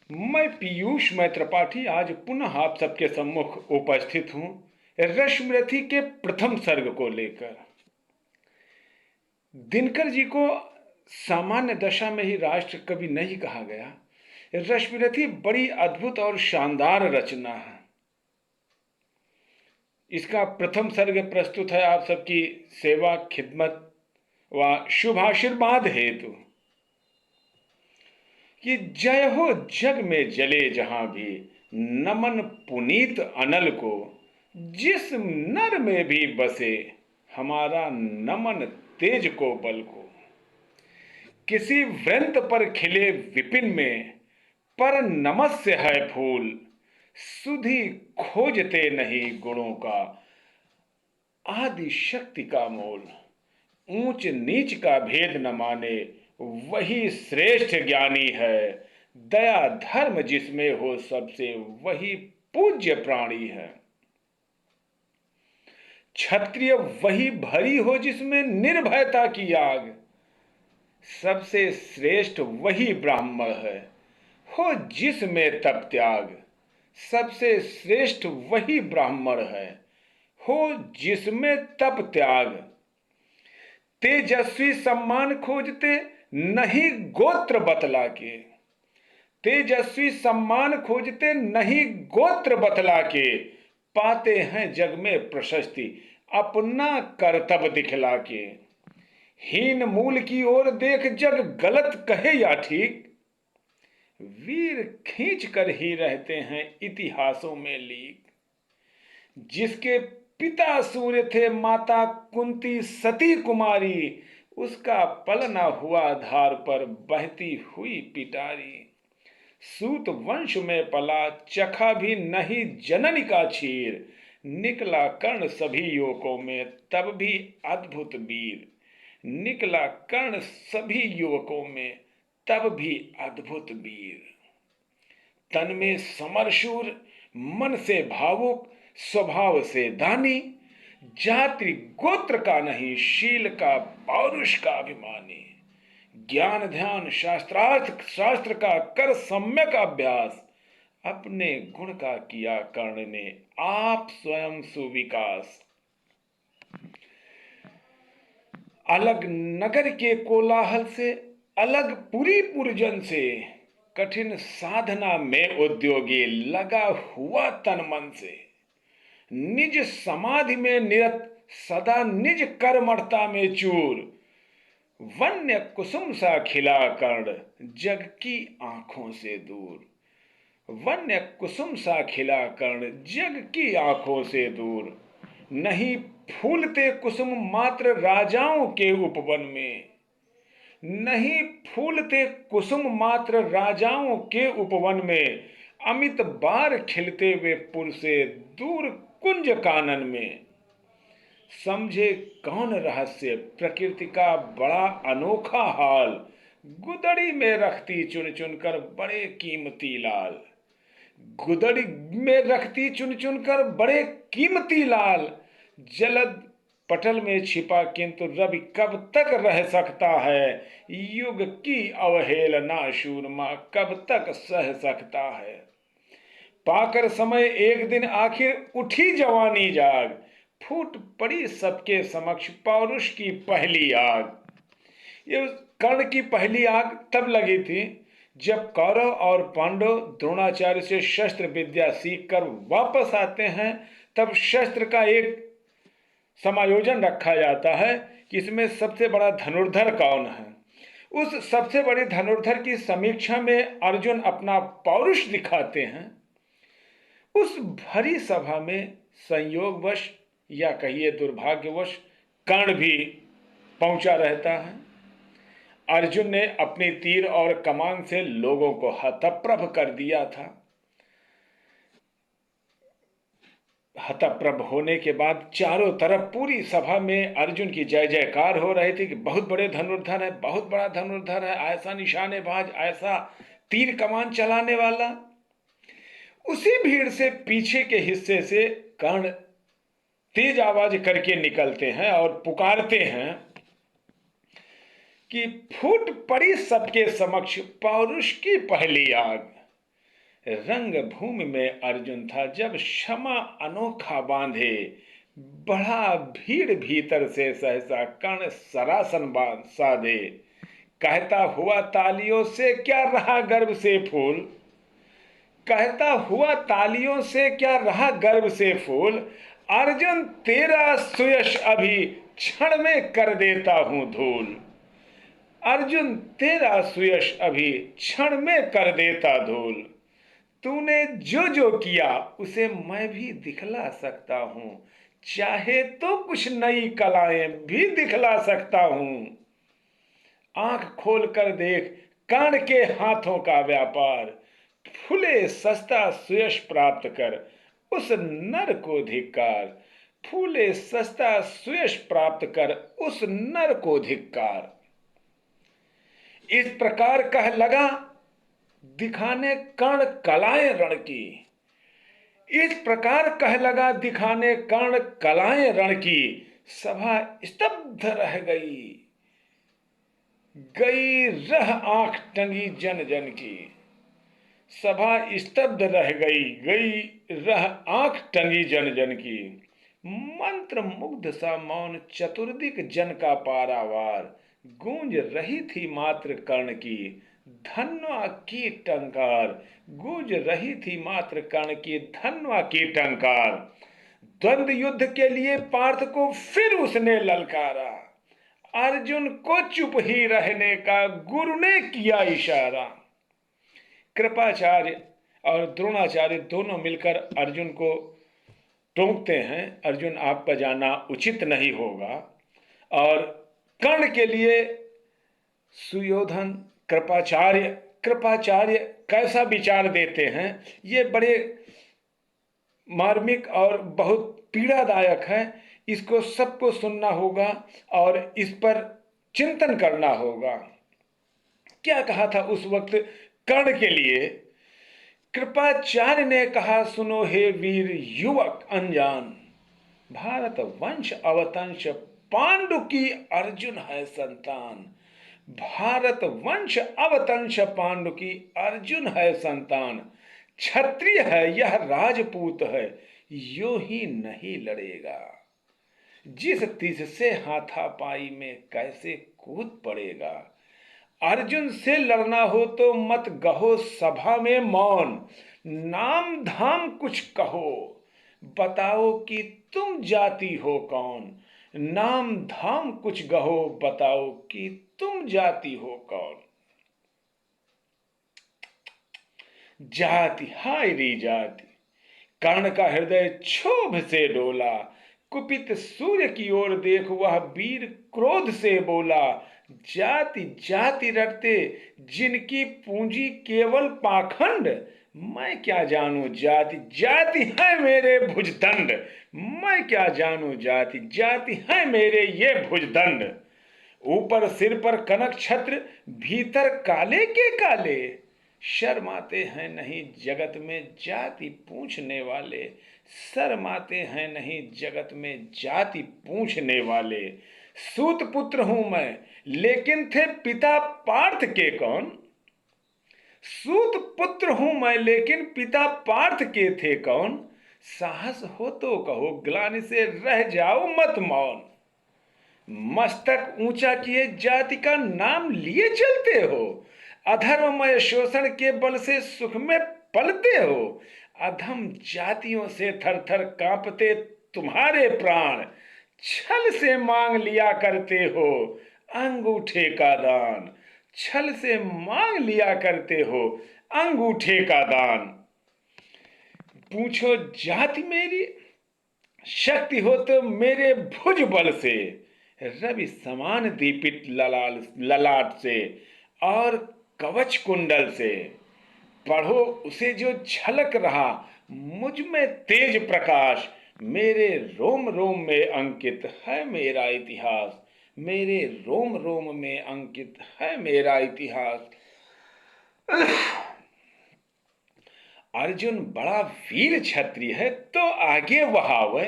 मैं पीयूष मैत्रपाठी आज पुनः आप सबके सम्मुख उपस्थित हूं रश्मिरथी के प्रथम सर्ग को लेकर। दिनकर जी को सामान्य दशा में ही राष्ट्र कवि नहीं कहा गया। रश्मिरथी बड़ी अद्भुत और शानदार रचना है। इसका प्रथम सर्ग प्रस्तुत है आप सबकी सेवा, खिदमत व शुभाशीर्वाद हेतु कि जय हो जग में जले जहां भी, नमन पुनीत अनल को, जिस नर में भी बसे हमारा नमन तेज को बल को। किसी वृंत पर खिले विपिन में पर नमस्य है फूल, सुधि खोजते नहीं गुणों का आदि शक्ति का मोल। ऊंच नीच का भेद न माने वही श्रेष्ठ ज्ञानी है, दया धर्म जिसमें हो सबसे वही पूज्य प्राणी है। क्षत्रिय वही भरी हो जिसमें निर्भयता की आग, सबसे श्रेष्ठ वही ब्राह्मण है हो जिसमें तप त्याग। सबसे श्रेष्ठ वही ब्राह्मण है हो जिसमें तप त्याग। तेजस्वी सम्मान खोजते नहीं गोत्र बतला के, तेजस्वी सम्मान खोजते नहीं गोत्र बतला के, पाते हैं जग में प्रशस्ति अपना कर्तव्य दिखला के। हीन मूल की ओर देख जग गलत कहे या ठीक, वीर खींच कर ही रहते हैं इतिहासों में लीक। जिसके पिता सूर्य थे माता कुंती सती कुमारी, उसका पलना हुआ धार पर बहती हुई पिटारी। सूत वंश में पला चखा भी नहीं जननी का क्षीर, निकला कर्ण सभी युवकों में तब भी अद्भुत वीर। निकला कर्ण सभी युवकों में तब भी अद्भुत वीर। तन में समरशूर, मन से भावुक, स्वभाव से दानी, जाति गोत्र का नहीं शील का पौरुष का अभिमानी। ज्ञान ध्यान शास्त्रार्थ शास्त्र का कर सम्यक अभ्यास, अपने गुण का किया कर्ण ने आप स्वयं सुविकास। अलग नगर के कोलाहल से, अलग पुरी पुरजन से, कठिन साधना में उद्योगी लगा हुआ तन मन से। निज समाधि में निरत सदा निज कर्मठता में चूर, वन्य कुसुम सा खिला कर्ण जग की आंखों से दूर। वन्य कुसुम सा खिला कर्ण जग की आंखों से दूर। नहीं फूलते कुसुम मात्र राजाओं के उपवन में, नहीं फूलते कुसुम मात्र राजाओं के उपवन में, अमित बार खिलते वे पुर से दूर कुंज कानन में। समझे कौन रहस्य प्रकृति का बड़ा अनोखा हाल, गुदड़ी में रखती चुन चुन कर बड़े कीमती लाल। गुदड़ी में रखती चुन चुन कर बड़े कीमती लाल, जलद पटल में छिपा किंतु रवि कब तक रह सकता है। युग की अवहेलना शूरमा कब तक सह सकता है। पाकर समय एक दिन आखिर उठी जवानी जाग, फूट पड़ी सबके समक्ष पौरुष की पहली आग। ये कर्ण की पहली आग तब लगी थी जब कौरव और पांडव द्रोणाचार्य से शस्त्र विद्या सीखकर वापस आते हैं। तब शस्त्र का एक समायोजन रखा जाता है कि इसमें सबसे बड़ा धनुर्धर कौन है। उस सबसे बड़े धनुर्धर की समीक्षा में अर्जुन अपना पौरुष दिखाते हैं। उस भरी सभा में संयोगवश या कहिए दुर्भाग्यवश कर्ण भी पहुंचा रहता है। अर्जुन ने अपनी तीर और कमान से लोगों को हतप्रभ कर दिया था। हतप्रभ होने के बाद चारों तरफ पूरी सभा में अर्जुन की जय जयकार हो रही थी कि बहुत बड़े धनुर्धर है, बहुत बड़ा धनुर्धर है, ऐसा निशानेबाज, ऐसा तीर कमान चलाने वाला। उसी भीड़ से पीछे के हिस्से से कर्ण तेज आवाज करके निकलते हैं और पुकारते हैं कि फूट पड़ी सबके समक्ष पौरुष की पहली आग। रंग भूमि में अर्जुन था जब क्षमा अनोखा बांधे, बढ़ा भीड़ भीतर से सहसा कर्ण सरासन बांध साधे। कहता हुआ तालियों से क्या रहा गर्व से फूल, कहता हुआ तालियों से क्या रहा गर्व से फूल, अर्जुन तेरा सुयश अभी क्षण में कर देता हूं धूल, अर्जुन तेरा सुयश अभी क्षण में कर देता धूल। तूने जो जो किया उसे मैं भी दिखला सकता हूं, चाहे तो कुछ नई कलाएं भी दिखला सकता हूं। आंख खोल कर देख कर्ण के हाथों का व्यापार, फूले सस्ता सुयश प्राप्त कर उस नर को धिक्कार, फूले सस्ता सुयश प्राप्त कर उस नर को धिक्कार। इस प्रकार कह लगा दिखाने कर्ण कलाएं रण की, इस प्रकार कह लगा दिखाने कर्ण कलाएं रण की। सभा स्तब्ध रह गई, गई रह आंख टंगी जन जन की, सभा स्तब्ध रह गई, गई रह आंख टंगी जन जन की। मंत्र मुग्ध सा मौन चतुर्दिक जन का पारावार, गूंज रही थी मात्र कर्ण की धन्वा की टंकार, गूंज रही थी मात्र कर्ण की धन्वा की टंकार। द्वंद्व युद्ध के लिए पार्थ को फिर उसने ललकारा, अर्जुन को चुप ही रहने का गुरु ने किया इशारा। कृपाचार्य और द्रोणाचार्य दोनों मिलकर अर्जुन को टोकते हैं, अर्जुन आपका जाना उचित नहीं होगा। और कर्ण के लिए सुयोधन कृपाचार्य कैसा विचार देते हैं, ये बड़े मार्मिक और बहुत पीड़ादायक है। इसको सबको सुनना होगा और इस पर चिंतन करना होगा। क्या कहा था उस वक्त कर्ण के लिए? कृपाचार्य ने कहा, सुनो हे वीर युवक अनजान, भारत वंश अवतंश पांडु की अर्जुन है संतान, भारत वंश अवतंश पांडु की अर्जुन है संतान। क्षत्रिय है यह राजपूत है, यो ही नहीं लड़ेगा, जिस तिस से हाथापाई में कैसे कूद पड़ेगा। अर्जुन से लड़ना हो तो मत गहो सभा में मौन, नाम धाम कुछ कहो, बताओ कि तुम जाति हो कौन, नाम धाम कुछ गहो, बताओ कि तुम जाति हो कौन। जाति हाय री जाति, कर्ण का हृदय क्षोभ से डोला, कुपित सूर्य की ओर देख वह वीर क्रोध से बोला, जाति जाति रटते जिनकी पूंजी केवल पाखंड, मैं क्या जानूं जाति जाति है मेरे भुजदंड, मैं क्या जानूं जाति जाति है मेरे ये भुजदंड। ऊपर सिर पर कनक छत्र, भीतर काले के काले, शर्माते हैं नहीं जगत में जाति पूछने वाले, शर्माते हैं नहीं जगत में जाति पूछने वाले। सूत पुत्र हूं मैं लेकिन थे पिता पार्थ के कौन, सूत पुत्र हूं मैं लेकिन पिता पार्थ के थे कौन। साहस हो तो कहो ग्लानि से रह जाओ मत मौन, मस्तक ऊंचा किए जाति का नाम लिए चलते हो, अधर्ममय शोषण के बल से सुख में पलते हो। अधम जातियों से थर थर कांपते तुम्हारे प्राण, छल से मांग लिया करते हो अंगूठे का दान, छल से मांग लिया करते हो अंगूठे का दान। पूछो जाति मेरी, शक्ति हो तो मेरे भुज बल से, रवि समान दीपित ललाट से और कवच कुंडल से। पढ़ो उसे जो झलक रहा मुझ में तेज प्रकाश, मेरे रोम रोम में अंकित है मेरा इतिहास, मेरे रोम रोम में अंकित है मेरा इतिहास। अर्जुन बड़ा वीर क्षत्रिय है तो आगे वहावे,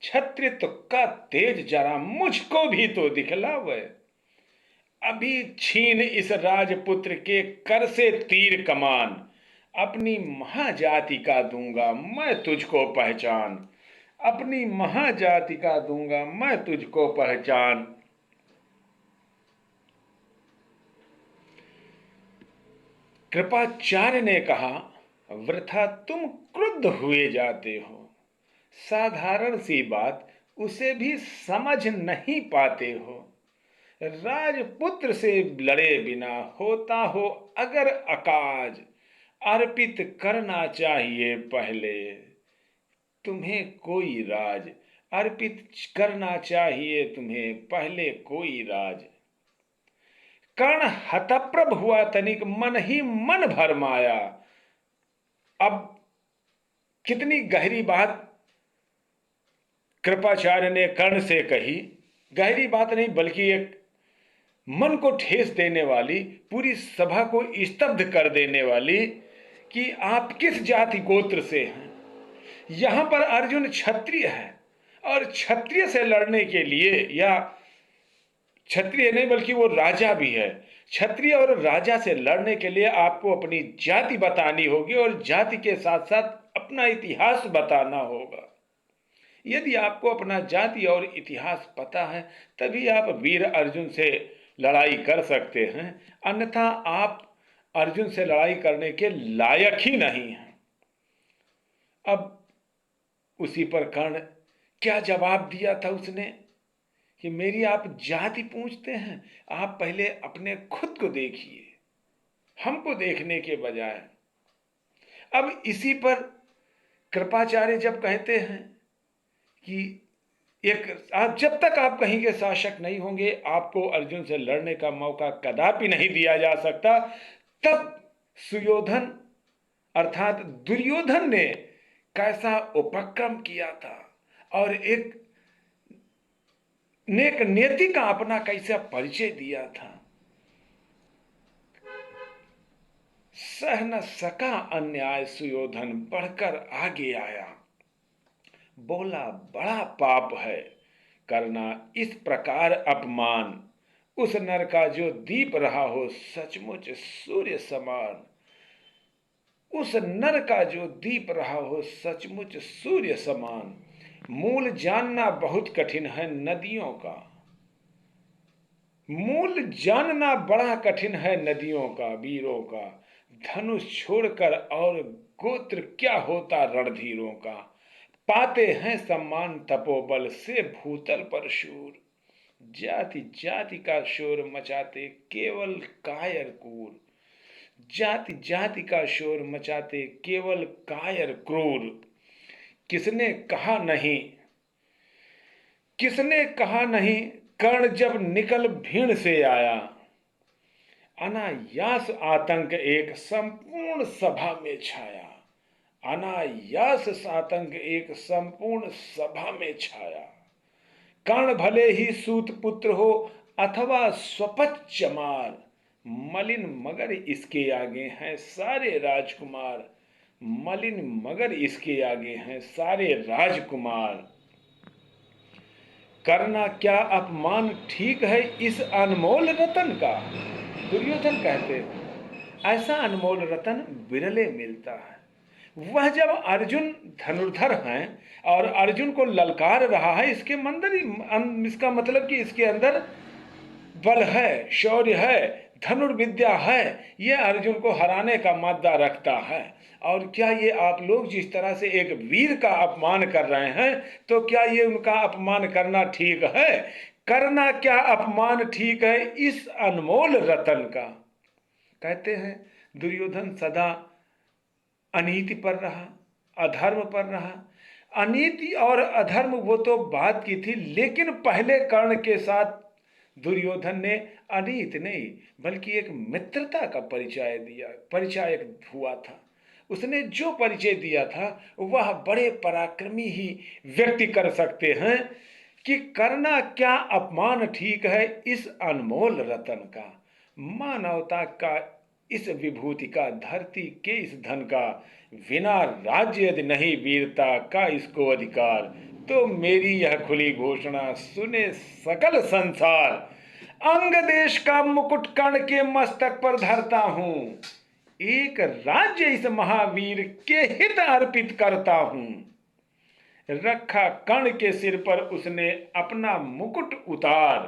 क्षत्रित्व का तेज जरा मुझको भी तो दिखलावे। अभी छीन इस राजपुत्र के कर से तीर कमान, अपनी महाजाति का दूंगा मैं तुझको पहचान, अपनी महाजाति का दूंगा मैं तुझको पहचान। कृपाचार्य ने कहा, वृथा तुम क्रुद्ध हुए जाते हो। साधारण सी बात उसे भी समझ नहीं पाते हो। राजपुत्र से लड़े बिना होता हो अगर अकाज, अर्पित करना चाहिए पहले तुम्हें कोई राज, अर्पित करना चाहिए तुम्हें पहले कोई राज। कर्ण हतप्रभ हुआ तनिक, मन ही मन भरमाया। अब कितनी गहरी बात कृपाचार्य ने कर्ण से कही। गहरी बात नहीं बल्कि एक मन को ठेस देने वाली, पूरी सभा को स्तब्ध कर देने वाली कि आप किस जाति गोत्र से हैं। यहां पर अर्जुन क्षत्रिय है और क्षत्रिय से लड़ने के लिए, या क्षत्रिय नहीं बल्कि वो राजा भी है, क्षत्रिय और राजा से लड़ने के लिए आपको अपनी जाति बतानी होगी और जाति के साथ साथ अपना इतिहास बताना होगा। यदि आपको अपना जाति और इतिहास पता है तभी आप वीर अर्जुन से लड़ाई कर सकते हैं, अन्यथा आप अर्जुन से लड़ाई करने के लायक ही नहीं हैं। अब उसी पर कर्ण क्या जवाब दिया था उसने कि मेरी आप जाति पूछते हैं, आप पहले अपने खुद को देखिए, हमको देखने के बजाय। अब इसी पर कृपाचार्य जब कहते हैं कि आप जब तक आप कहीं के शासक नहीं होंगे आपको अर्जुन से लड़ने का मौका कदापि नहीं दिया जा सकता, तब सुयोधन अर्थात दुर्योधन ने कैसा उपक्रम किया था और एक नेक नीति का अपना कैसा परिचय दिया था। सह न सका अन्याय सुयोधन बढ़कर आगे आया, बोला बड़ा पाप है करना इस प्रकार अपमान, उस नर का जो दीप रहा हो सचमुच सूर्य समान, उस नर का जो दीप रहा हो सचमुच सूर्य समान। मूल जानना बहुत कठिन है नदियों का, मूल जानना बड़ा कठिन है नदियों का, वीरों का धनुष छोड़कर और गोत्र क्या होता रणधीरों का। पाते हैं सम्मान तपोबल से भूतल पर शूर, जाति जाति का शोर मचाते केवल कायर क्रूर, जाति जाति का शोर मचाते केवल कायर क्रूर। किसने कहा नहीं, किसने कहा नहीं कर्ण जब निकल भीड़ से आया, अनायास आतंक एक संपूर्ण सभा में छाया, अनायास आतंक एक संपूर्ण सभा में छाया। कर्ण भले ही सूत पुत्र हो अथवा स्वपच चमार, मलिन मगर इसके आगे हैं सारे राजकुमार, मलिन मगर इसके आगे हैं सारे राजकुमार। करना क्या अपमान ठीक है इस अनमोल रतन का, दुर्योधन कहते हैं ऐसा अनमोल रतन विरले मिलता है। वह जब अर्जुन धनुर्धर हैं और अर्जुन को ललकार रहा है, इसके अंदर इसका मतलब कि इसके अंदर बल है, शौर्य है, धनुर्विद्या है, यह अर्जुन को हराने का मादा रखता है। और क्या ये आप लोग जिस तरह से एक वीर का अपमान कर रहे हैं, तो क्या ये उनका अपमान करना ठीक है? करना क्या अपमान ठीक है इस अनमोल रतन का? कहते हैं दुर्योधन सदा अनीति पर रहा, अधर्म पर रहा। अनीति और अधर्म वो तो बात की थी, लेकिन पहले कर्ण के साथ दुर्योधन ने अनीति नहीं बल्कि एक मित्रता का परिचय दिया, परिचय हुआ था। उसने जो परिचय दिया था वह बड़े पराक्रमी ही व्यक्ति कर सकते हैं कि करना क्या अपमान ठीक है इस अनमोल रतन का, मानवता का इस विभूति का, धरती के इस धन का, बिना राज्य यदि नहीं वीरता का इसको अधिकार, तो मेरी यह खुली घोषणा सुने सकल संसार, अंग देश का मुकुट कर्ण के मस्तक पर धरता हूं, एक राज्य इस महावीर के हित अर्पित करता हूं। रखा कर्ण के सिर पर उसने अपना मुकुट उतार,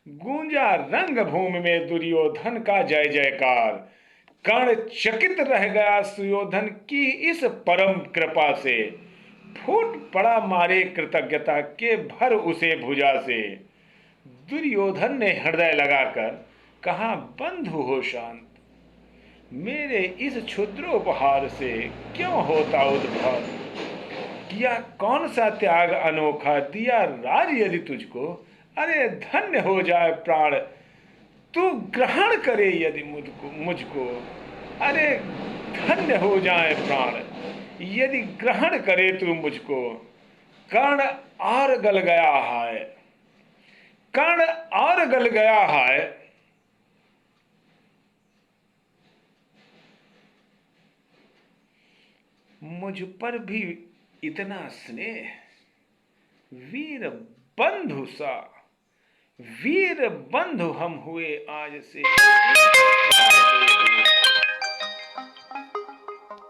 गूंजा रंग भूमि में दुर्योधन का जय जयकार। कर्ण चकित रह गया सुयोधन की इस परम कृपा से, फूट पड़ा मारे कृतज्ञता के भर उसे भुजा से। दुर्योधन ने हृदय लगाकर कहा, बंधु हो शांत, मेरे इस क्षुद्रोपहार से क्यों होता उद्भव। किया कौन सा त्याग अनोखा, दिया राज यदि तुझको, अरे धन्य हो जाए प्राण तू ग्रहण करे यदि मुझको, अरे धन्य हो जाए प्राण यदि ग्रहण करे तू मुझको। कर्ण और गल गया है, कर्ण और गल गया है, मुझ पर भी इतना स्नेह, वीर बंधु सा, वीर बंधु हम हुए आज से।